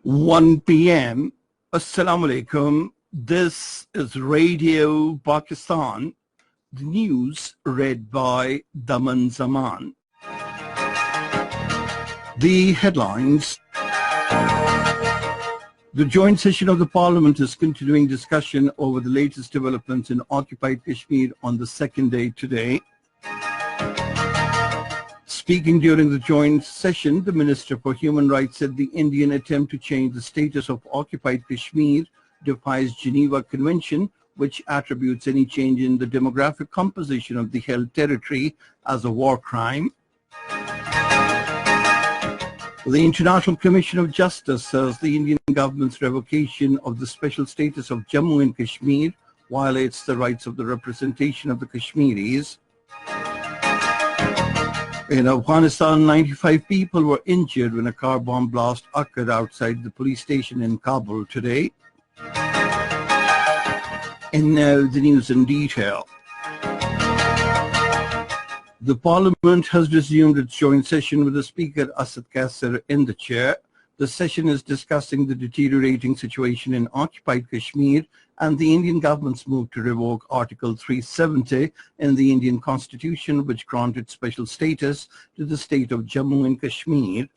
1 p.m. Assalamu alaikum. This is Radio Pakistan. The news read by Daman Zaman. The headlines. The joint session of the Parliament is continuing discussion over the latest developments in occupied Kashmir on the second day today. Speaking during the joint session, the Minister for Human Rights said the Indian attempt to change the status of occupied Kashmir defies Geneva Convention, which attributes any change in the demographic composition of the held territory as a war crime. The International Commission of Justice says the Indian government's revocation of the special status of Jammu and Kashmir violates the rights of the representation of the Kashmiris. In Afghanistan, 95 people were injured when a car bomb blast occurred outside the police station in Kabul today. And now the news in detail. The Parliament has resumed its joint session with the Speaker Asad Kassar in the chair. The session is discussing the deteriorating situation in occupied Kashmir and the Indian government's move to revoke Article 370 in the Indian Constitution, which granted special status to the state of Jammu and Kashmir.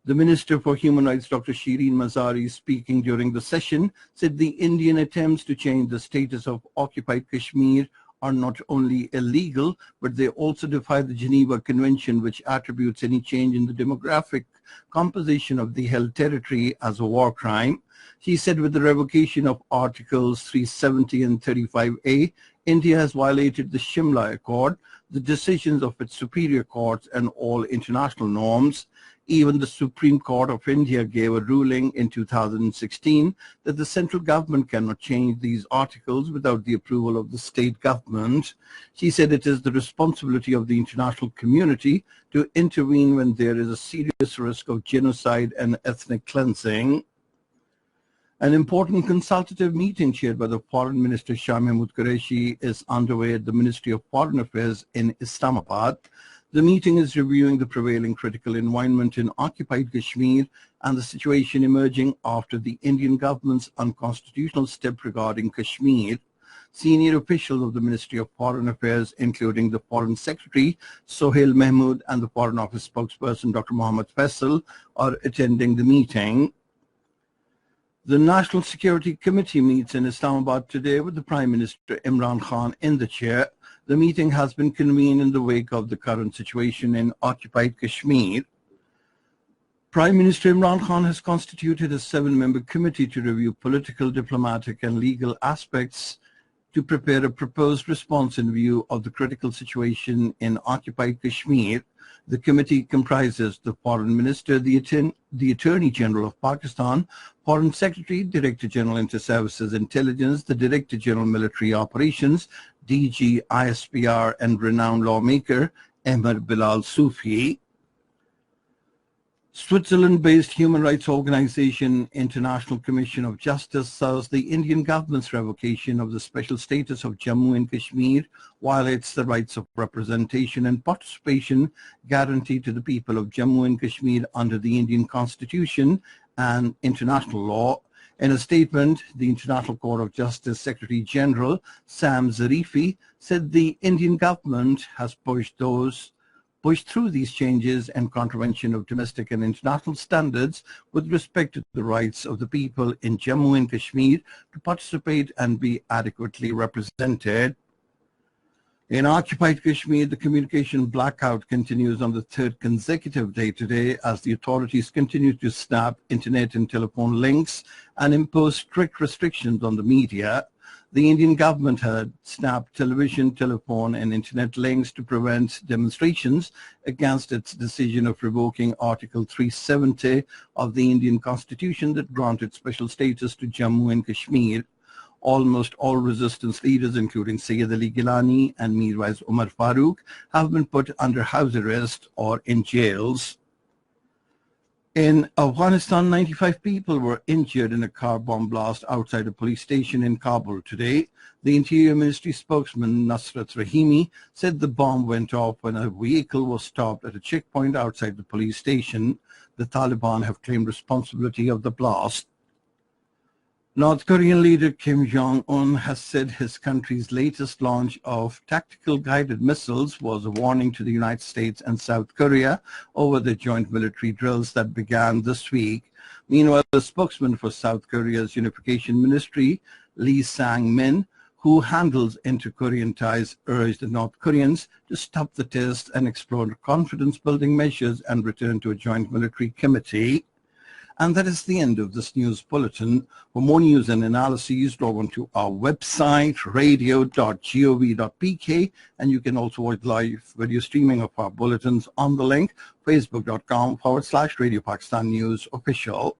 The Minister for Human Rights, Dr. Shireen Mazari, speaking during the session, said the Indian attempts to change the status of occupied Kashmir are not only illegal, but they also defy the Geneva Convention, which attributes any change in the demographic composition of the held territory as a war crime. She said with the revocation of Articles 370 and 35A, India has violated the Shimla Accord, the decisions of its superior courts and all international norms. Even the Supreme Court of India gave a ruling in 2016 that the central government cannot change these articles without the approval of the state government. She said it is the responsibility of the international community to intervene when there is a serious risk of genocide and ethnic cleansing. An important consultative meeting chaired by the Foreign Minister Shah Mahmood Qureshi is underway at the Ministry of Foreign Affairs in Islamabad. The meeting is reviewing the prevailing critical environment in occupied Kashmir and the situation emerging after the Indian government's unconstitutional step regarding Kashmir. Senior officials of the Ministry of Foreign Affairs, including the Foreign Secretary, Sohail Mahmood, and the Foreign Office spokesperson, Dr. Mohammad Faisal, are attending the meeting. The National Security Committee meets in Islamabad today with the Prime Minister Imran Khan in the chair. The meeting has been convened in the wake of the current situation in occupied Kashmir. Prime Minister Imran Khan has constituted a 7-member committee to review political, diplomatic and legal aspects to prepare a proposed response in view of the critical situation in occupied Kashmir. The committee comprises the Foreign Minister, the Attorney General of Pakistan, Foreign Secretary, Director General Inter-Services Intelligence, the Director General Military Operations, DG ISPR, and renowned lawmaker Ahmed Bilal Sufi. Switzerland-based human rights organization International Commission of Justice says the Indian government's revocation of the special status of Jammu and Kashmir violates the rights of representation and participation guaranteed to the people of Jammu and Kashmir under the Indian Constitution and international law. In a statement, the International Court of Justice Secretary General Sam Zarifi said the Indian government has pushed through these changes and contravention of domestic and international standards with respect to the rights of the people in Jammu and Kashmir to participate and be adequately represented. In occupied Kashmir, the communication blackout continues on the third consecutive day today as the authorities continue to snap internet and telephone links and impose strict restrictions on the media. The Indian government had snapped television, telephone, and internet links to prevent demonstrations against its decision of revoking Article 370 of the Indian Constitution that granted special status to Jammu and Kashmir. Almost all resistance leaders, including Sayyid Ali Gilani and Mirwais Umar Farooq, have been put under house arrest or in jails. In Afghanistan, 95 people were injured in a car bomb blast outside a police station in Kabul today. The Interior Ministry spokesman Nasrat Rahimi said the bomb went off when a vehicle was stopped at a checkpoint outside the police station. The Taliban have claimed responsibility of the blast. North Korean leader Kim Jong-un has said his country's latest launch of tactical guided missiles was a warning to the United States and South Korea over the joint military drills that began this week. Meanwhile, the spokesman for South Korea's Unification Ministry, Lee Sang-min, who handles inter-Korean ties, urged the North Koreans to stop the test and explore confidence-building measures and return to a joint military committee. And that is the end of this news bulletin. For more news and analyses, log on to our website, radio.gov.pk, and you can also watch live video streaming of our bulletins on the link, facebook.com/Radio Pakistan News Official.